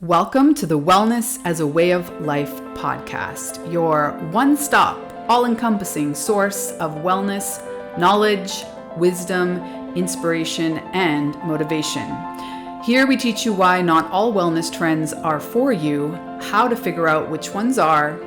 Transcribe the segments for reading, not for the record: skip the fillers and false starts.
Welcome to the Wellness as a Way of Life podcast, your one-stop, all-encompassing source of wellness, knowledge, wisdom, inspiration, and motivation. Here we teach you why not all wellness trends are for you, how to figure out which ones are,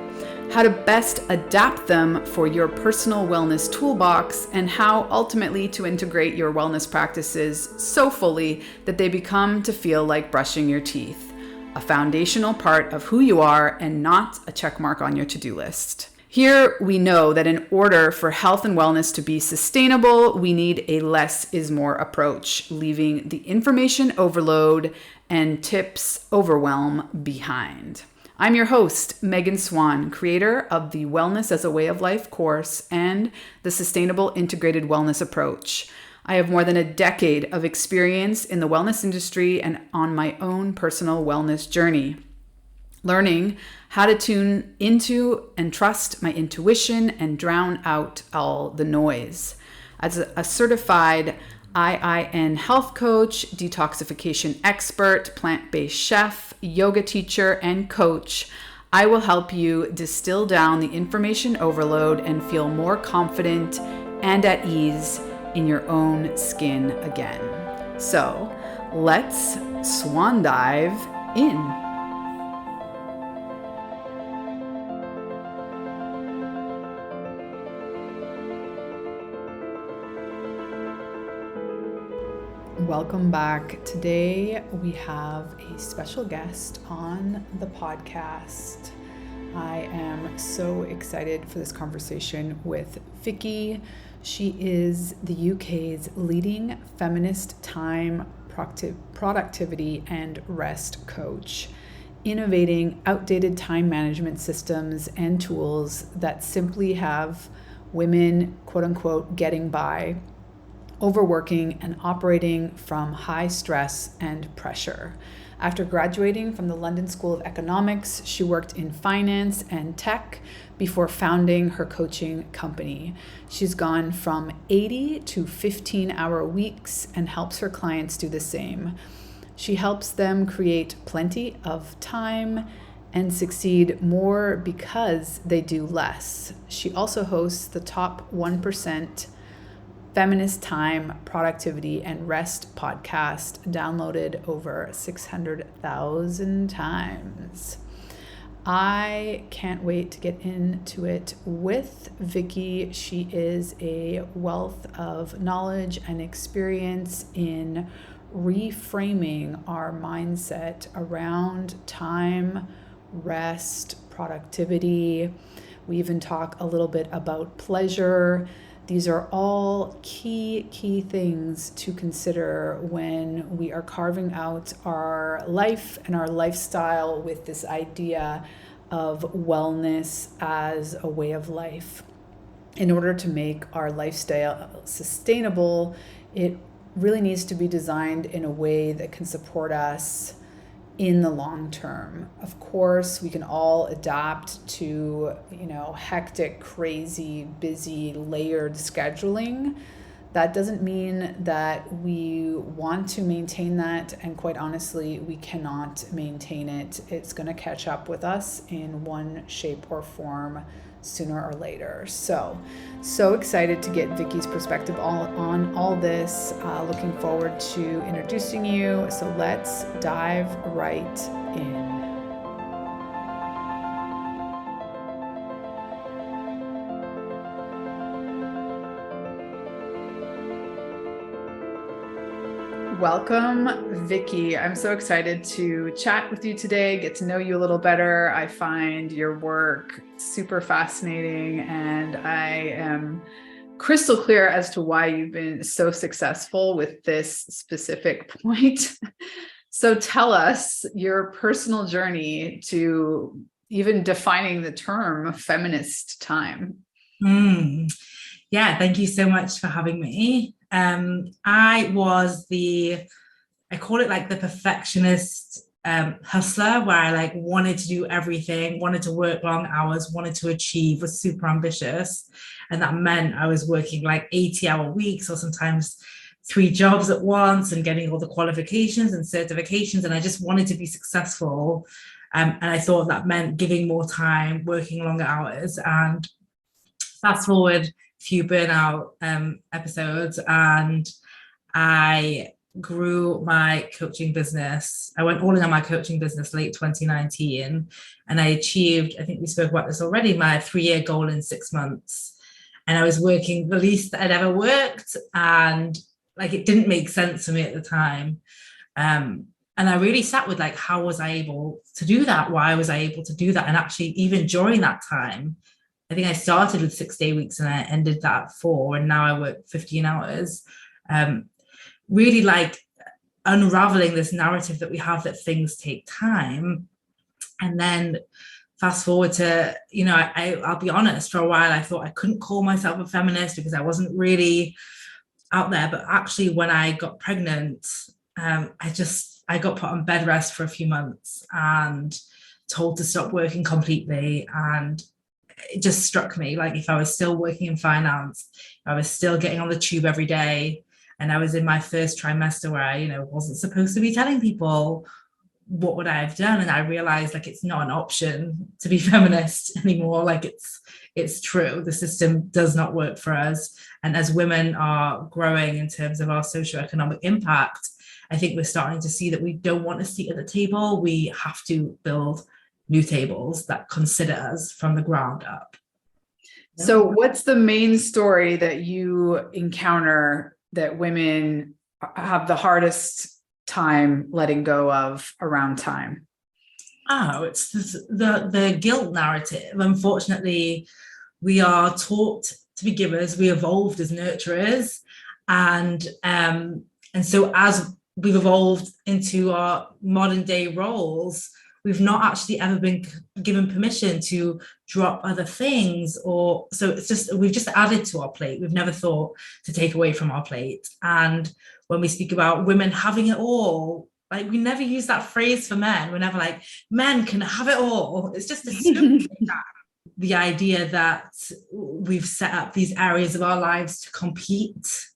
how to best adapt them for your personal wellness toolbox, and how ultimately to integrate your wellness practices so fully that they become to feel like brushing your teeth. A foundational part of who you are and not a check mark on your to-do list. Here we know that in order for health and wellness to be sustainable, we need a less is more approach, leaving the information overload and tips overwhelm behind. I'm your host, Megan Swan, creator of the Wellness as a Way of Life course and the Sustainable Integrated Wellness Approach. I have more than a decade of experience in the wellness industry and on my own personal wellness journey, learning how to tune into and trust my intuition and drown out all the noise. As a certified IIN health coach, detoxification expert, plant-based chef, yoga teacher, and coach, I will help you distill down the information overload and feel more confident and at ease in your own skin again. So let's swan dive in. Welcome back. Today we have a special guest on the podcast. I am so excited for this conversation with Vikki. She is the UK's leading feminist time, productivity, and rest coach, innovating outdated time management systems and tools that simply have women, quote unquote, getting by, overworking, and operating from high stress and pressure. After graduating from the London School of Economics, she worked in finance and tech before founding her coaching company. She's gone from 80 to 15-hour weeks and helps her clients do the same. She helps them create plenty of time and succeed more because they do less. She also hosts the Top 1% Feminist Time, Productivity, and Rest podcast, downloaded over 600,000 times. I can't wait to get into it with Vikki. She is a wealth of knowledge and experience in reframing our mindset around time, rest, productivity. We even talk a little bit about pleasure. These are all key things to consider when we are carving out our life and our lifestyle with this idea of wellness as a way of life. In order to make our lifestyle sustainable, it really needs to be designed in a way that can support us in the long term. Of course, we can all adapt to, hectic, crazy, busy, layered scheduling. That doesn't mean that we want to maintain that, and quite honestly, we cannot maintain it. It's going to catch up with us in one shape or form sooner or later. So excited to get Vikki's perspective on all this. Looking forward to introducing you. So let's dive right in. Welcome, Vikki. I'm so excited to chat with you today, get to know you a little better. I find your work super fascinating, and I am crystal clear as to why you've been so successful with this specific point. So tell us your personal journey to even defining the term feminist time. Yeah, thank you so much for having me. I call it like the perfectionist hustler, where I wanted to do everything, wanted to work long hours, wanted to achieve, was super ambitious. And that meant I was working 80-hour weeks or sometimes 3 jobs at once and getting all the qualifications and certifications. And I just wanted to be successful. And I thought that meant giving more time, working longer hours. And fast forward a few burnout episodes, and I grew my coaching business. I went all in on my coaching business late 2019, and I achieved, I think we spoke about this already, my 3-year goal in 6 months. And I was working the least that I'd ever worked, and like it didn't make sense for me at the time. And I really sat with like, how was I able to do that? Why was I able to do that? And actually, even during that time, I think I started with 6-day weeks and I ended that at 4, and now I work 15 hours. Really like unraveling this narrative that we have that things take time. And then fast forward to, you know, I'll be honest, for a while I thought I couldn't call myself a feminist because I wasn't really out there. But actually, when I got pregnant, I got put on bed rest for a few months and told to stop working completely. And it just struck me, like, if I was still working in finance, I was still getting on the tube every day, and I was in my first trimester where I, you know, wasn't supposed to be telling people, what would I have done? And I realized, like, it's not an option to be feminist anymore. Like, it's true. The system does not work for us. And as women are growing in terms of our socioeconomic impact, I think we're starting to see that we don't want a seat at the table. We have to build new tables that consider us from the ground up. So what's the main story that you encounter that women have the hardest time letting go of around time? Oh, it's the guilt narrative. Unfortunately, we are taught to be givers. We evolved as nurturers, and so as we've evolved into our modern day roles, we've not actually ever been given permission to drop other things, or so it's just, we've just added to our plate. We've never thought to take away from our plate. And when we speak about women having it all, like, we never use that phrase for men. We're never like, men can have it all. It's just a stupid the idea that we've set up these areas of our lives to compete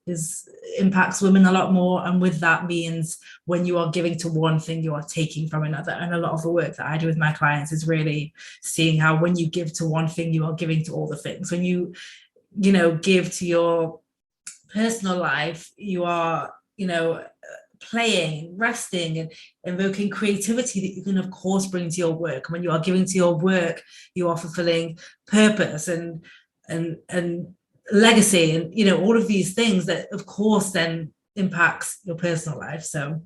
impacts women a lot more. And with that means when you are giving to one thing, you are taking from another. And a lot of the work that I do with my clients is really seeing how when you give to one thing, you are giving to all the things. When you give to your personal life, you are, playing, resting, and invoking creativity that you can of course bring to your work. And when you are giving to your work, you are fulfilling purpose and legacy, and all of these things that of course then impacts your personal life. So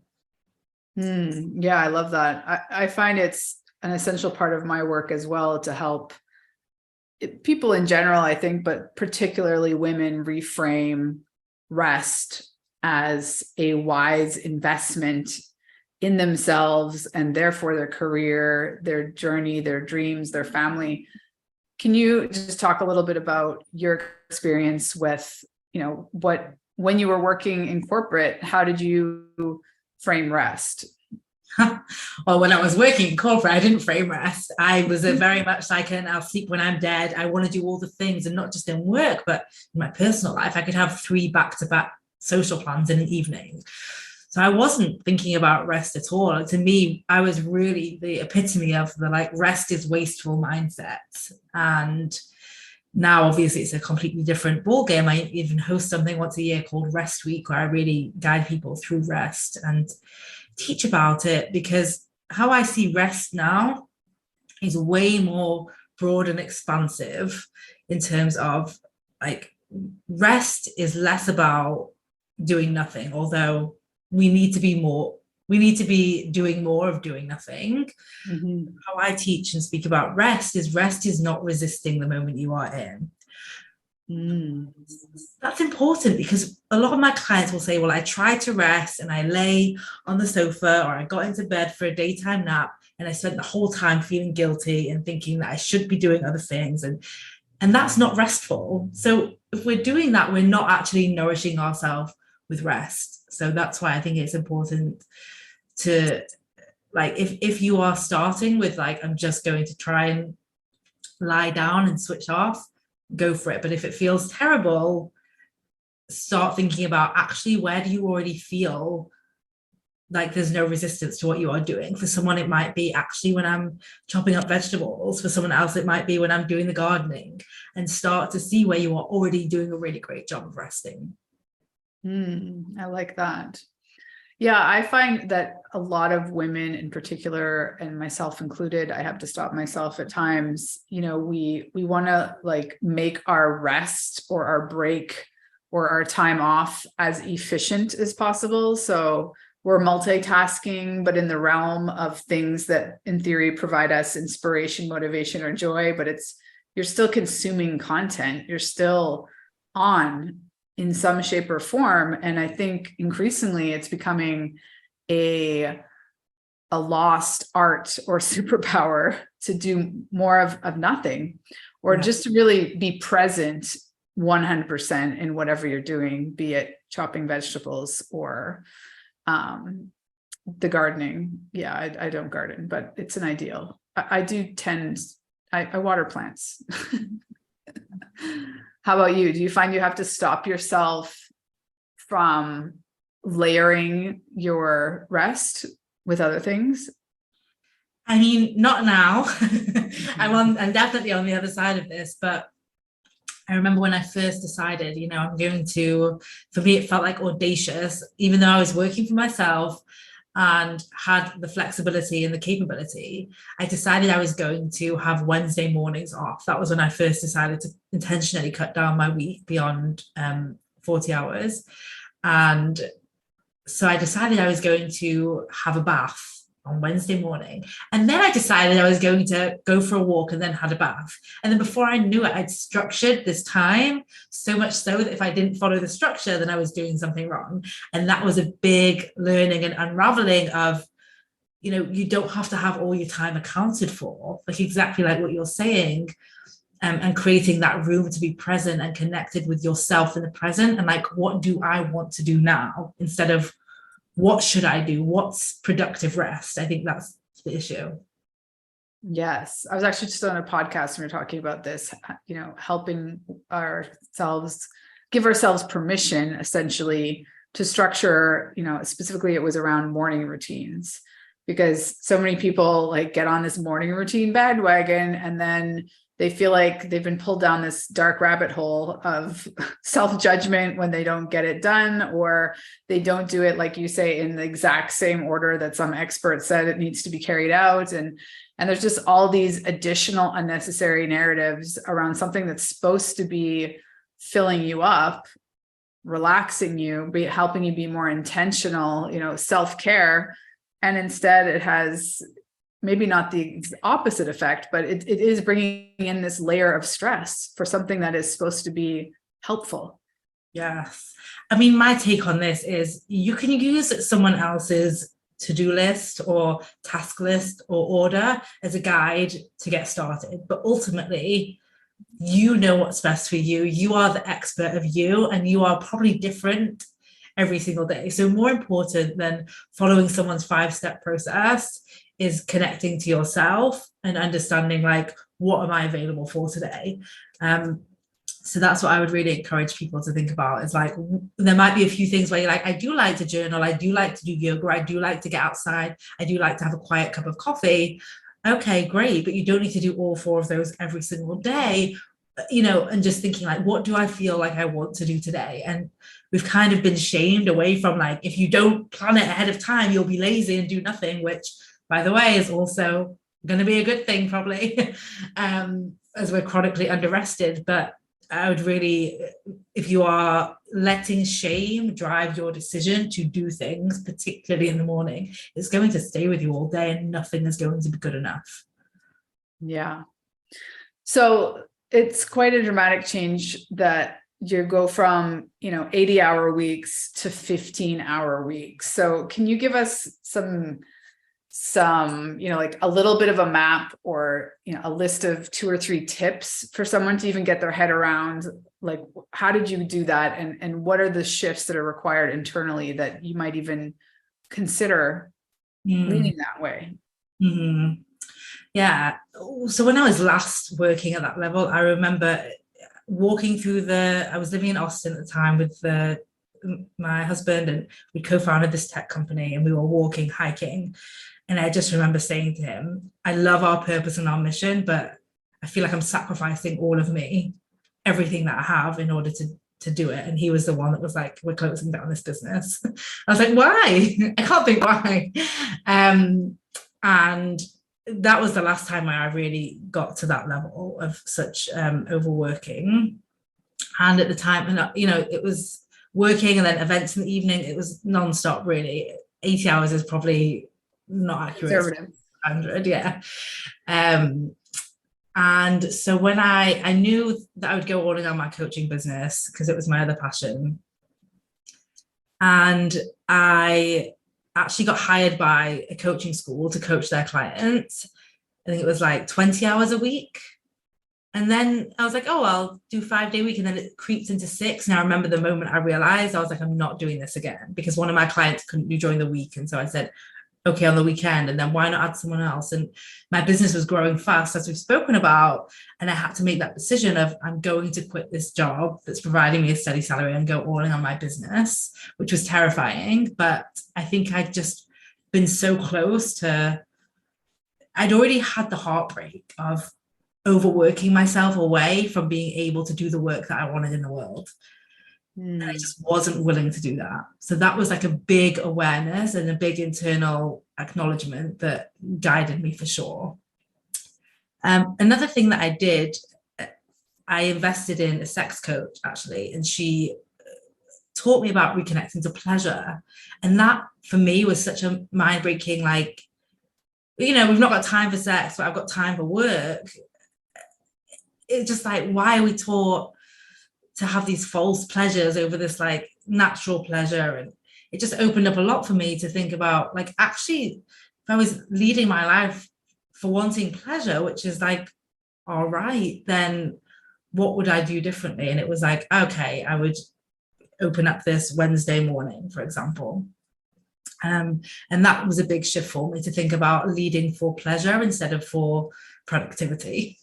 yeah, I love that. I find it's an essential part of my work as well, to help people in general, I think, but particularly women, reframe rest as a wise investment in themselves, and therefore their career, their journey, their dreams, their family. Can you just talk a little bit about your experience with, when you were working in corporate, how did you frame rest? Well, when I was working in corporate, I didn't frame rest. I was very much like I'll sleep when I'm dead. I want to do all the things, and not just in work, but in my personal life. I could have 3 back-to-back social plans in an evening. So I wasn't thinking about rest at all. To me, I was really the epitome of the rest is wasteful mindset. And now obviously it's a completely different ballgame. I even host something once a year called Rest Week, where I really guide people through rest and teach about it, because how I see rest now is way more broad and expansive in terms of rest is less about doing nothing, although we need to be doing more of doing nothing. Mm-hmm. How I teach and speak about rest is not resisting the moment you are in. That's important, because a lot of my clients will say, well, I tried to rest and I lay on the sofa, or I got into bed for a daytime nap, and I spent the whole time feeling guilty and thinking that I should be doing other things, and that's not restful. So if we're doing that, we're not actually nourishing ourselves with rest. So that's why I think it's important to, if you are starting with I'm just going to try and lie down and switch off, go for it. But if it feels terrible, start thinking about actually where do you already feel like there's no resistance to what you are doing. For someone, it might be actually when I'm chopping up vegetables. For someone else, it might be when I'm doing the gardening, and start to see where you are already doing a really great job of resting. I like that. Yeah, I find that a lot of women in particular, and myself included, I have to stop myself at times, we want to like make our rest or our break or our time off as efficient as possible. So we're multitasking, but in the realm of things that in theory provide us inspiration, motivation, or joy, but you're still consuming content. You're still on in some shape or form. And I think increasingly it's becoming a lost art or superpower to do more of nothing, or just to really be present 100% in whatever you're doing, be it chopping vegetables or the gardening. Yeah, I don't garden, but it's an ideal. I water plants. How about you? Do you find you have to stop yourself from layering your rest with other things? I mean, not now. I'm definitely on the other side of this, but I remember when I first decided, for me, it felt like audacious, even though I was working for myself and had the flexibility and the capability. I decided I was going to have Wednesday mornings off. That was when I first decided to intentionally cut down my week beyond 40 hours. And so I decided I was going to have a bath on Wednesday morning. And then I decided I was going to go for a walk and then had a bath. And then before I knew it, I'd structured this time so much so that if I didn't follow the structure, then I was doing something wrong. And that was a big learning and unraveling of, you don't have to have all your time accounted for, like exactly like what you're saying. And creating that room to be present and connected with yourself in the present. And like, what do I want to do now? Instead of what should I do? What's productive rest? I think that's the issue. Yes. I was actually just on a podcast and we were talking about this, helping ourselves, give ourselves permission essentially to structure, specifically it was around morning routines, because so many people like get on this morning routine bandwagon and then they feel like they've been pulled down this dark rabbit hole of self-judgment when they don't get it done, or they don't do it, like you say, in the exact same order that some expert said it needs to be carried out. And there's just all these additional unnecessary narratives around something that's supposed to be filling you up, relaxing you, helping you be more intentional, self-care. And instead it has maybe not the opposite effect, but it is bringing in this layer of stress for something that is supposed to be helpful. Yes. I mean, my take on this is you can use someone else's to-do list or task list or order as a guide to get started. But ultimately, you know what's best for you. You are the expert of you, and you are probably different every single day. So more important than following someone's 5-step process is connecting to yourself and understanding like, what am I available for today? So that's what I would really encourage people to think about, is like, there might be a few things where you're like, I do like to journal, I do like to do yoga, I do like to get outside, I do like to have a quiet cup of coffee. Okay, great. But you don't need to do all 4 of those every single day, and just thinking like, what do I feel like I want to do today? And we've kind of been shamed away from like, if you don't plan it ahead of time, you'll be lazy and do nothing, which by the way is also going to be a good thing probably, as we're chronically under-rested. But I would really, if you are letting shame drive your decision to do things, particularly in the morning, it's going to stay with you all day and nothing is going to be good enough. Yeah. So it's quite a dramatic change that you go from, 80-hour weeks to 15-hour weeks. So can you give us some, like a little bit of a map or, a list of 2 or 3 tips for someone to even get their head around, like, how did you do that? And what are the shifts that are required internally that you might even consider leaning that way? Mm-hmm. Yeah. So when I was last working at that level, I remember walking through I was living in Austin at the time with my husband, and we co-founded this tech company, and we were walking, hiking. And I just remember saying to him, I love our purpose and our mission, but I feel like I'm sacrificing all of me, everything that I have in order to do it. And he was the one that was like, we're closing down this business. I was like, why? I can't think why. And that was the last time I really got to that level of such overworking. And at the time, and it was working and then events in the evening. It was nonstop, really. 80 hours is probably not accurate. 100, yeah. And so when I knew that I would go all in on my coaching business because it was my other passion. And I actually got hired by a coaching school to coach their clients. I think it was like 20 hours a week. And then I was like, oh, I'll do 5-day week. And then it creeps into 6. And I remember the moment I realized, I was like, I'm not doing this again, because one of my clients couldn't do during the week. And so I said, okay, on the weekend, and then why not add someone else? And my business was growing fast, as we've spoken about. And I had to make that decision of, I'm going to quit this job that's providing me a steady salary and go all in on my business, which was terrifying. But I think I'd just been so close to, I'd already had the heartbreak of overworking myself away from being able to do the work that I wanted in the world. And I just wasn't willing to do that. So that was like a big awareness and a big internal acknowledgement that guided me for sure. Another thing that I did, I invested in a sex coach actually, and she taught me about reconnecting to pleasure. And that for me was such a mind-breaking, like, we've not got time for sex, but I've got time for work. It's just like, why are we taught to have these false pleasures over this like natural pleasure? And it just opened up a lot for me to think about, like, actually, if I was leading my life for wanting pleasure, which is like, all right, then what would I do differently? And it was like, okay, I would open up this Wednesday morning, for example. And that was a big shift for me, to think about leading for pleasure instead of for productivity.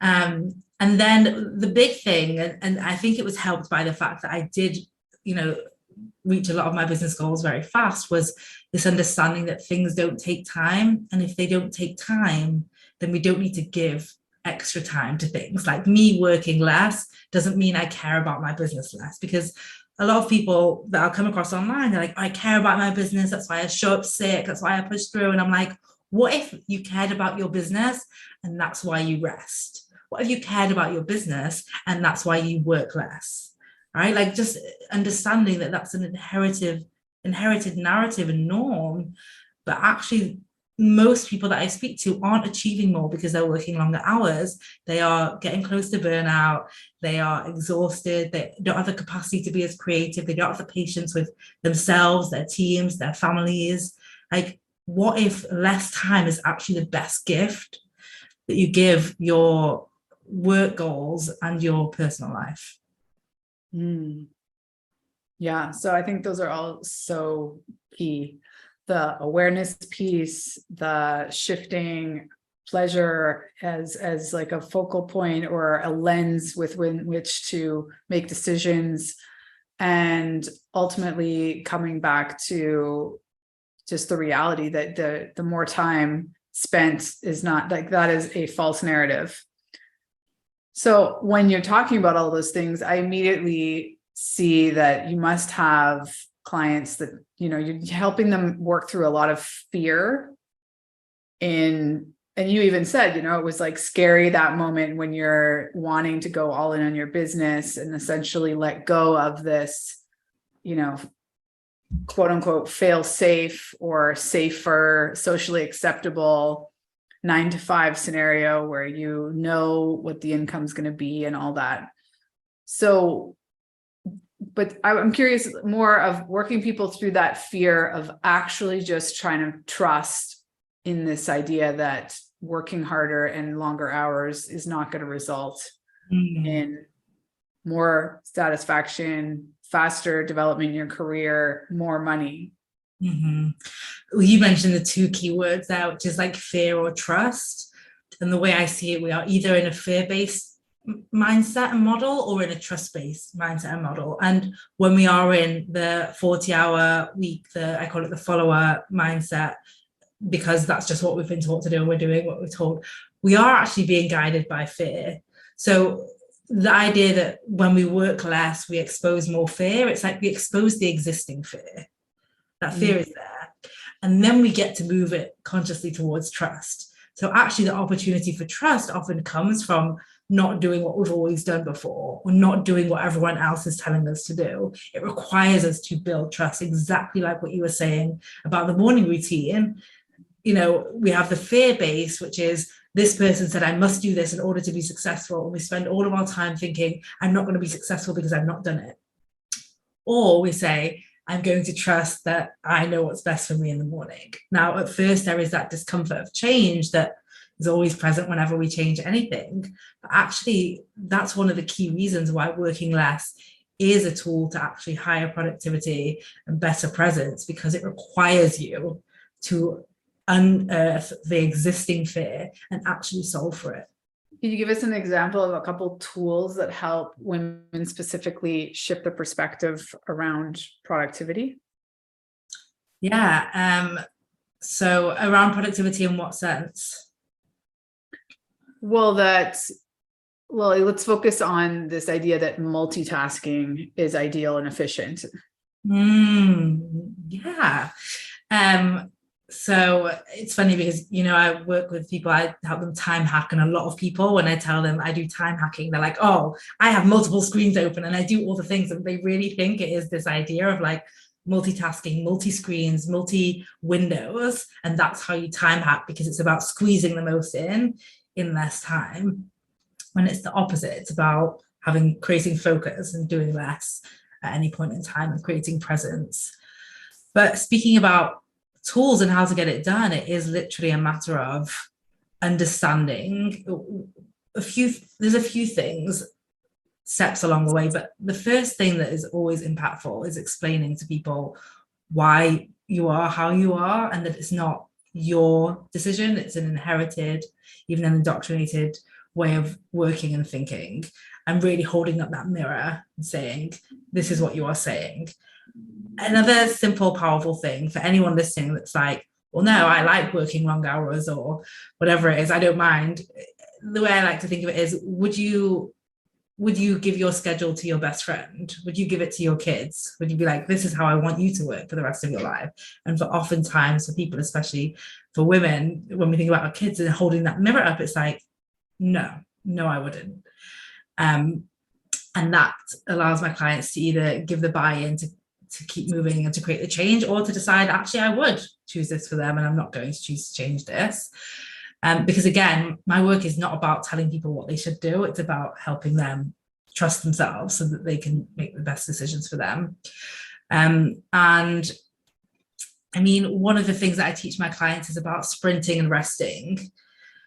And then the big thing, and I think it was helped by the fact that I did, reach a lot of my business goals very fast, was this understanding that things don't take time. And if they don't take time, then we don't need to give extra time to things. Like, me working less doesn't mean I care about my business less, because a lot of people that I'll come across online, they're like, I care about my business, that's why I show up sick, that's why I push through. And I'm like, what if you cared about your business and that's why you rest? What if you cared about your business and that's why you work less? Right? Like, just understanding that that's an inherited narrative and norm. But actually, most people that I speak to aren't achieving more because they're working longer hours. They are getting close to burnout. They are exhausted. They don't have the capacity to be as creative. They don't have the patience with themselves, their teams, their families. Like, what if less time is actually the best gift that you give your work goals and your personal life? Yeah, so I think those are all so key. The awareness piece, the shifting pleasure as like a focal point or a lens with which to make decisions, and ultimately coming back to just the reality that the more time spent is not, like, that is a false narrative. So when you're talking about all those things, I immediately see that you must have clients that, you're helping them work through a lot of fear. And you even said, it was like scary, that moment when you're wanting to go all in on your business and essentially let go of this, quote unquote, fail safe or safer, socially acceptable 9-to-5 scenario where you know what the income's going to be and all that. So, but I'm curious more of working people through that fear of actually just trying to trust in this idea that working harder and longer hours is not going to result in more satisfaction, faster development in your career, more money. Well, you mentioned the two key words there, which is like fear or trust. And the way I see it, we are either in a fear-based mindset and model, or in a trust-based mindset and model. And when we are in the 40-hour week, I call it the follower mindset, because that's just what we've been taught to do, and we're doing what we're told, we are actually being guided by fear. So the idea that when we work less, we expose more fear, it's like we expose the existing fear. That fear is there. And then we get to move it consciously towards trust. So actually the opportunity for trust often comes from not doing what we've always done before, or not doing what everyone else is telling us to do. It requires us to build trust, exactly like what you were saying about the morning routine. We have the fear base, which is this person said, I must do this in order to be successful. And we spend all of our time thinking, I'm not going to be successful because I've not done it. Or we say, I'm going to trust that I know what's best for me in the morning. Now, at first, there is that discomfort of change that is always present whenever we change anything. But actually, that's one of the key reasons why working less is a tool to actually higher productivity and better presence, because it requires you to unearth the existing fear and actually solve for it. Can you give us an example of a couple tools that help women specifically shift the perspective around productivity? Yeah. So around productivity, in what sense? Well, let's focus on this idea that multitasking is ideal and efficient. Yeah. So it's funny because, I work with people, I help them time hack, and a lot of people, when I tell them I do time hacking, they're like, oh, I have multiple screens open and I do all the things. And they really think it is this idea of like multitasking, multi-screens, multi-windows. And that's how you time hack, because it's about squeezing the most in less time. When it's the opposite, it's about creating focus and doing less at any point in time and creating presence. But speaking about tools and how to get it done, it is literally a matter of understanding there's a few things, steps along the way. But the first thing that is always impactful is explaining to people why you are how you are, and that it's not your decision, it's an inherited, even an indoctrinated way of working and thinking, and really holding up that mirror and saying, this is what you are saying. Another simple, powerful thing for anyone listening that's like, well, no, I like working long hours or whatever it is, I don't mind. The way I like to think of it is, would you give your schedule to your best friend? Would you give it to your kids? Would you be like, this is how I want you to work for the rest of your life? And for oftentimes, for people, especially for women, when we think about our kids and holding that mirror up, it's like, no, I wouldn't. And that allows my clients to either give the buy-in to keep moving and to create the change, or to decide, actually, I would choose this for them and I'm not going to choose to change this. Because again, my work is not about telling people what they should do. It's about helping them trust themselves so that they can make the best decisions for them. And I mean, one of the things that I teach my clients is about sprinting and resting.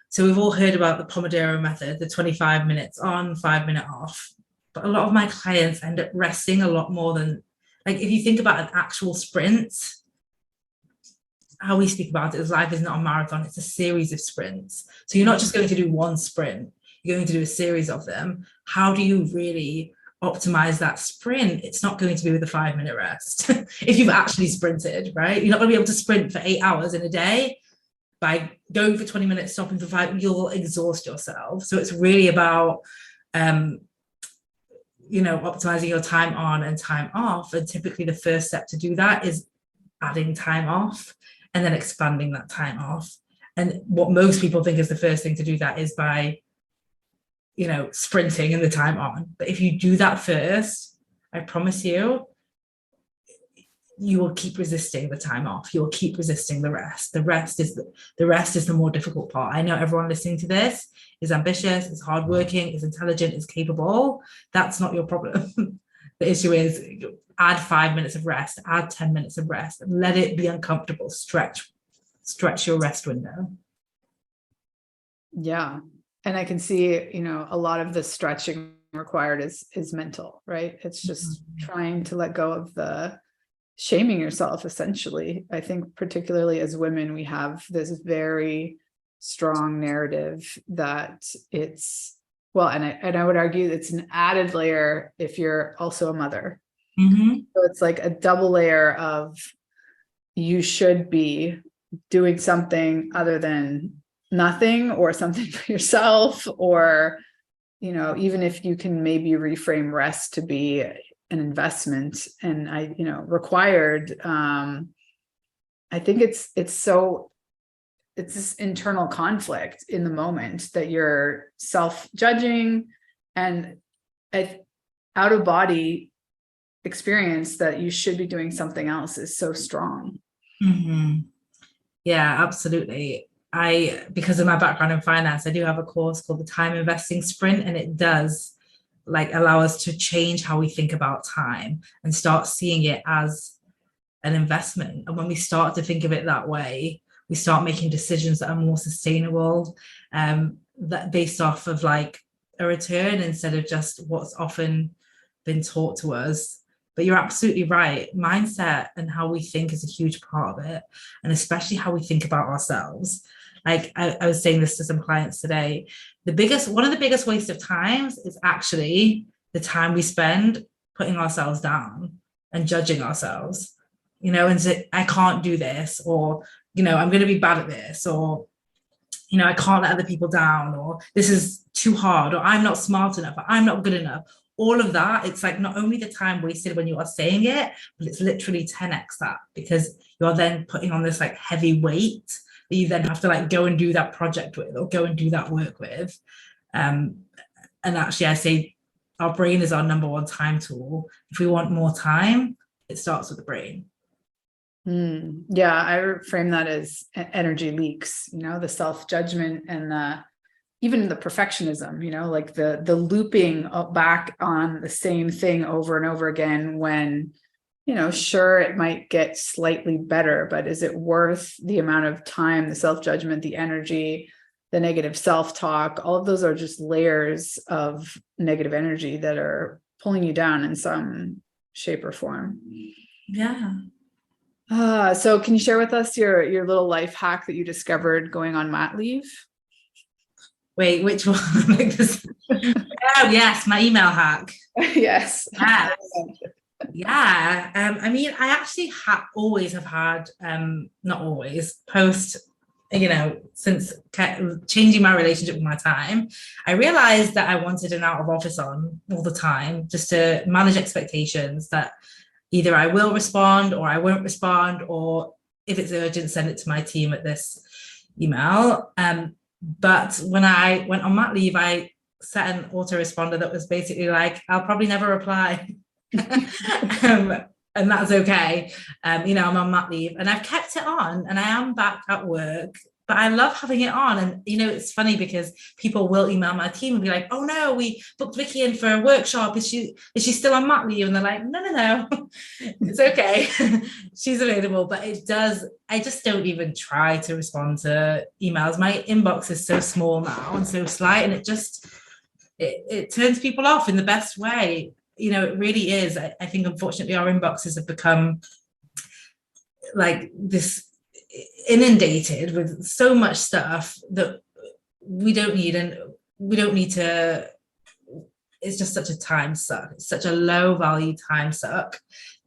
So we've all heard about the Pomodoro method, the 25 minutes on, 5 minute off. But a lot of my clients end up resting a lot more than, like, if you think about an actual sprint, how we speak about it is life is not a marathon, it's a series of sprints. So you're not just going to do one sprint, you're going to do a series of them. How do you really optimize that sprint? It's not going to be with a 5 minute rest. If you've actually sprinted, right? You're not going to be able to sprint for 8 hours in a day. By going for 20 minutes, stopping for 5, you'll exhaust yourself. So it's really about optimizing your time on and time off. And typically the first step to do that is adding time off and then expanding that time off. And what most people think is the first thing to do that is by, sprinting in the time on. But if you do that first, I promise you will keep resisting the time off. You'll keep resisting the rest. The rest is the more difficult part. I know everyone listening to this is ambitious, is hardworking, is intelligent, is capable. That's not your problem. The issue is add 5 minutes of rest, add 10 minutes of rest, and let it be uncomfortable. Stretch your rest window. Yeah. And I can see, a lot of the stretching required is mental, right? It's just trying to let go of the shaming yourself, essentially. I think particularly as women, we have this very strong narrative that it's well, and I would argue it's an added layer if you're also a mother. Mm-hmm. So it's like a double layer of, you should be doing something other than nothing, or something for yourself, or, you know, even if you can maybe reframe rest to be an investment and required. I think it's this internal conflict in the moment that you're self-judging, and an out of body experience that you should be doing something else is so strong. Mm-hmm. Yeah, absolutely. Because of my background in finance, I do have a course called the Time Investing Sprint, and it does like allow us to change how we think about time and start seeing it as an investment. And when we start to think of it that way, we start making decisions that are more sustainable, that based off of like a return instead of just what's often been taught to us. But you're absolutely right. Mindset and how we think is a huge part of it, and especially how we think about ourselves. Like I was saying this to some clients today. One of the biggest waste of times is actually the time we spend putting ourselves down and judging ourselves. And say, I can't do this, or, I'm going to be bad at this, or, I can't let other people down, or this is too hard, or I'm not smart enough, or I'm not good enough. All of that, it's like not only the time wasted when you are saying it, but it's literally 10x that, because you're then putting on this like heavy weight that you then have to like go and do that project with, or go and do that work with. And actually, I say our brain is our number one time tool. If we want more time, it starts with the brain. Yeah, I frame that as energy leaks, the self-judgment and even the perfectionism, like the looping back on the same thing over and over again when, sure, it might get slightly better, but is it worth the amount of time, the self-judgment, the energy, the negative self-talk? All of those are just layers of negative energy that are pulling you down in some shape or form. Yeah. So can you share with us your little life hack that you discovered going on mat leave? Wait, which one? Like this? Oh, yes, my email hack. Yes. Yeah. I mean, I actually always have had, not always, post, since changing my relationship with my time, I realized that I wanted an out of office on all the time, just to manage expectations that either I will respond or I won't respond, or if it's urgent, send it to my team at this email. But when I went on mat leave, I set an autoresponder that was basically like, I'll probably never reply. And that's okay. I'm on mat leave and I've kept it on, and I am back at work, but I love having it on. And it's funny because people will email my team and be like, oh no, we booked Vikki in for a workshop, is she still on mat leave? And they're like, no, it's okay. She's available. But I just don't even try to respond to emails. My inbox is so small now and so slight, and it turns people off in the best way. It really is. I think unfortunately our inboxes have become like this, inundated with so much stuff that we don't need, and we don't need to. It's just such a time suck. It's such a low value time suck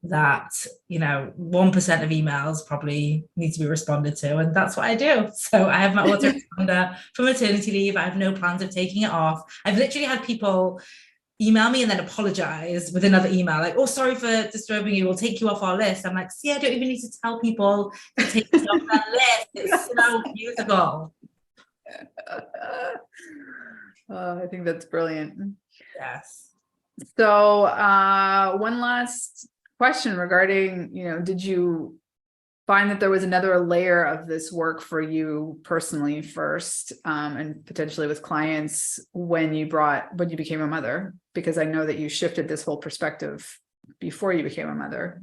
that 1% of emails probably need to be responded to, and that's what I do. So I have my autoresponder for maternity leave. I have no plans of taking it off. I've literally had people email me and then apologize with another email like, oh, sorry for disturbing you, we'll take you off our list. I'm like, see, I don't even need to tell people to take me off that list. It's so beautiful. I think that's brilliant. Yes. So one last question regarding, did you find that there was another layer of this work for you personally first, and potentially with clients when you became a mother? Because I know that you shifted this whole perspective before you became a mother,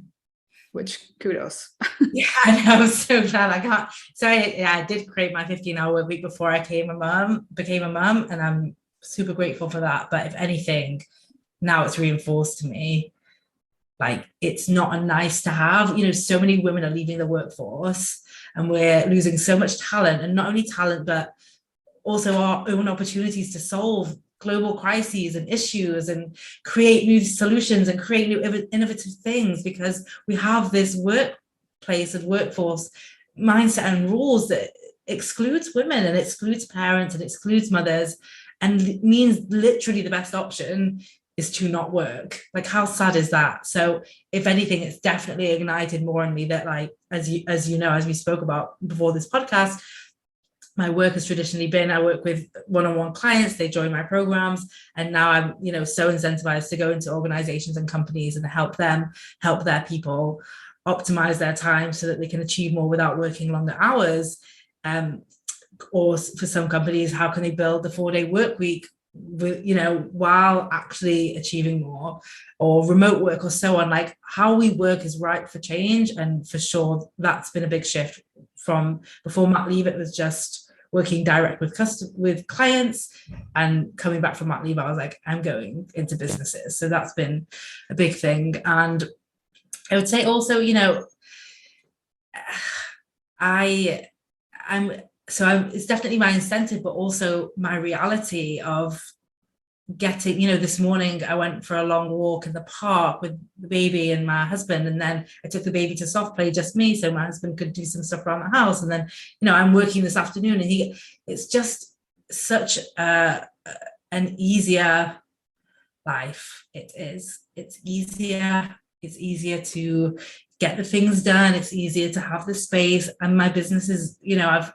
which kudos. Yeah, I know. I'm so glad I did create my 15-hour work week before I became a mom, and I'm super grateful for that. But if anything, now it's reinforced to me, like, it's not a nice to have. So many women are leaving the workforce and we're losing so much talent, and not only talent, but also our own opportunities to solve global crises and issues and create new solutions and create new innovative things, because we have this workplace and workforce mindset and rules that excludes women and excludes parents and excludes mothers, and means literally the best option is to not work. Like, how sad is that? So if anything, it's definitely ignited more in me that, like, as you know, as we spoke about before this podcast, my work has traditionally been, I work with one-on-one clients, they join my programs, and now I'm, you know, so incentivized to go into organizations and companies and help them help their people optimize their time so that they can achieve more without working longer hours. Or for some companies, how can they build the 4-day work week with, you know, while actually achieving more, or remote work or so on. Like, how we work is ripe for change, and for sure that's been a big shift. From before mat leave, it was just working direct with clients, and coming back from mat leave, I was like, I'm going into businesses. So that's been a big thing. And I would say also, you know, it's definitely my incentive, but also my reality of getting, you know, this morning I went for a long walk in the park with the baby and my husband, and then I took the baby to soft play, just me, so my husband could do some stuff around the house. And then, you know, I'm working this afternoon, and it's just such an easier life. It's easier to get the things done. It's easier to have the space, and my business is, you know,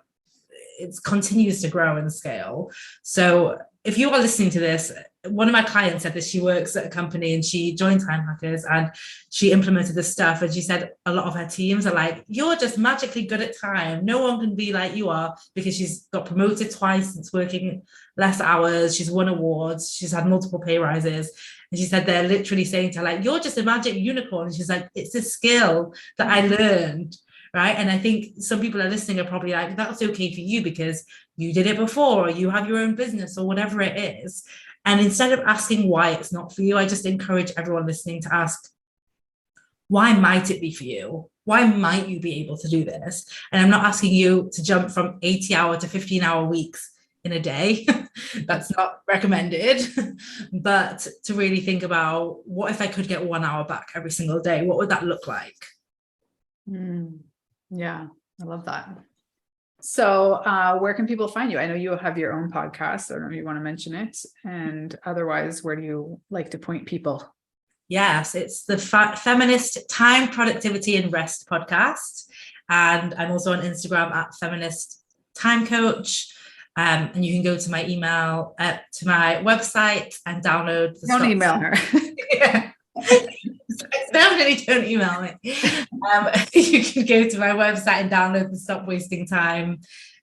it continues to grow and scale. So if you are listening to this, one of my clients said that she works at a company and she joined Time Hackers and she implemented this stuff. And she said a lot of her teams are like, you're just magically good at time. No one can be like you are, because she's got promoted twice since working less hours. She's won awards. She's had multiple pay rises. And she said they're literally saying to her, like, you're just a magic unicorn. And she's like, it's a skill that I learned. Right. And I think some people are listening are probably like, that's okay for you because you did it before, or you have your own business, or whatever it is. And instead of asking why it's not for you, I just encourage everyone listening to ask, why might it be for you? Why might you be able to do this? And I'm not asking you to jump from 80-hour to 15-hour weeks in a day. That's not recommended. But to really think about, what if I could get 1 hour back every single day? What would that look like? Yeah, I love that. So where can people find you? I know you have your own podcast. I don't know if you want to mention it. And otherwise, where do you like to point people? Yes, it's the Feminist Time, Productivity and Rest podcast. And I'm also on Instagram at Feminist Time Coach. And you can go to my email, to my website, and download the Don't email her. Yeah. Definitely don't email me. You can go to my website and download the Stop Wasting Time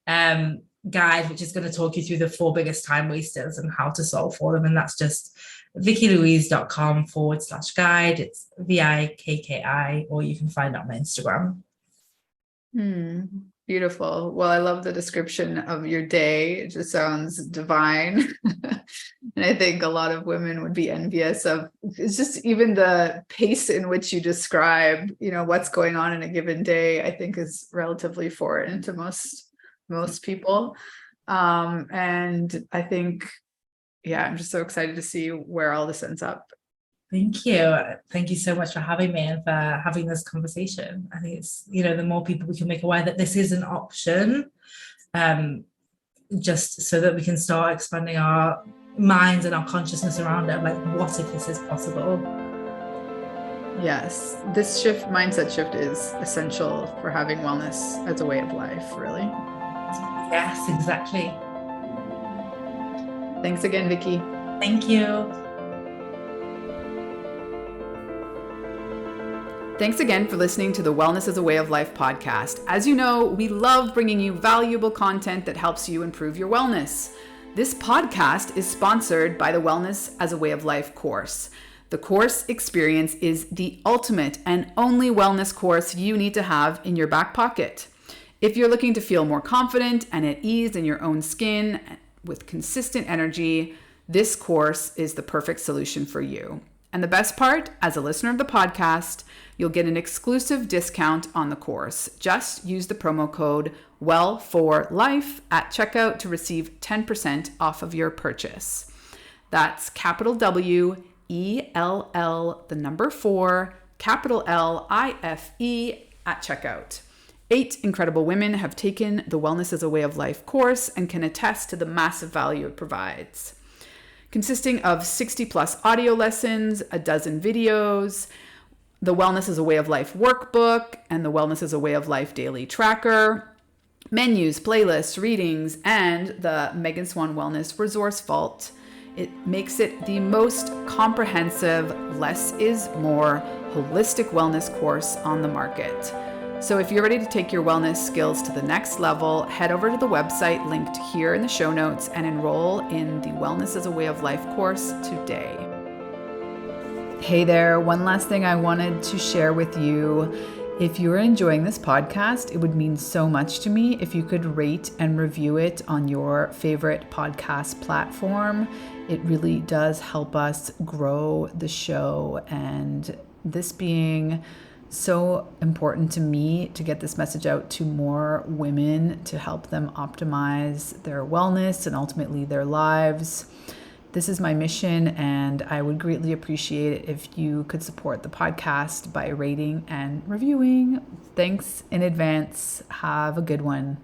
guide, which is going to talk you through the 4 biggest time wasters and how to solve for them. And that's just vikkilouise.com/guide. It's VIKKI, or you can find it on my Instagram. Beautiful. Well, I love the description of your day. It just sounds divine. And I think a lot of women would be envious of, it's just even the pace in which you describe, you know, what's going on in a given day, I think is relatively foreign to most people. And I think, yeah, I'm just so excited to see where all this ends up. Thank you. Thank you so much for having me and for having this conversation. I think it's, you know, the more people we can make aware that this is an option, just so that we can start expanding our minds and our consciousness around it. Like, what if this is possible? Yes, this mindset shift is essential for having wellness as a way of life, really. Yes, exactly. Thanks again, Vikki. Thank you. Thanks again for listening to the Wellness as a Way of Life podcast. As you know, we love bringing you valuable content that helps you improve your wellness. This podcast is sponsored by the Wellness as a Way of Life course. The course experience is the ultimate and only wellness course you need to have in your back pocket. If you're looking to feel more confident and at ease in your own skin with consistent energy, this course is the perfect solution for you. And the best part, as a listener of the podcast, you'll get an exclusive discount on the course. Just use the promo code WELL4LIFE at checkout to receive 10% off of your purchase. That's capital W, ELL, the number 4, capital LIFE at checkout. 8 incredible women have taken the Wellness as a Way of Life course and can attest to the massive value it provides. Consisting of 60 plus audio lessons, a dozen videos, the Wellness as a Way of Life workbook, and the Wellness as a Way of Life daily tracker, menus, playlists, readings, and the Megan Swan Wellness Resource Vault. It makes it the most comprehensive, less is more, holistic wellness course on the market. So if you're ready to take your wellness skills to the next level, head over to the website linked here in the show notes and enroll in the Wellness as a Way of Life course today. Hey there, one last thing I wanted to share with you. If you're enjoying this podcast, it would mean so much to me if you could rate and review it on your favorite podcast platform. It really does help us grow the show, and this being so important to me to get this message out to more women to help them optimize their wellness and ultimately their lives. This is my mission, and I would greatly appreciate it if you could support the podcast by rating and reviewing. Thanks in advance. Have a good one.